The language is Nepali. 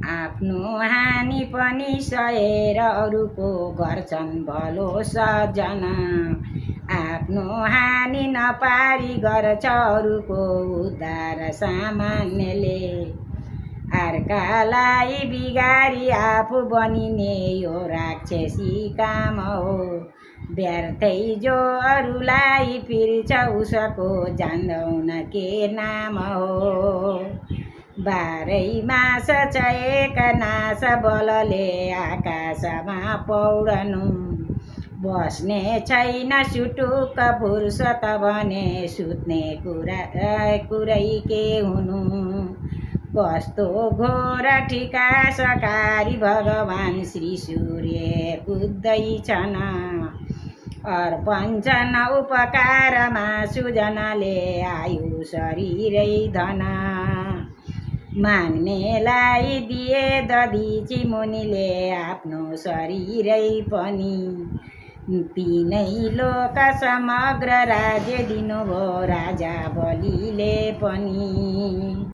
आफ्नो हानि पनि सहेर अरूको गर्छन् भलो सजन। आफ्नो हानि नपारी गर्छ अरूको उद्धार सामान्यले। अर्कालाई बिगारी आफू बनिने यो राक्षसी काम हो। व्यर्थै जो अरूलाई पिर्छ उसको जान्दैन के नाम हो। बाह्रै मास चयेक नास बलले आकाशमा पौडनु। बस्ने छैन सुटुक्क फुर्सद भने सुत्ने कुरै के हुनु। कस्तो घोर ठिका सकारी भगवान् श्री सूर्य कुद्दैछन्। अर्पन्छन् उपकारमा सुजनाले आयु शरीरै धन। माग्नेलाई दिए दधिची मुनिले आफ्नो शरीरै पनि। तीनै लोक समग्र राज्य दिनुभयो राजा बलिले पनि।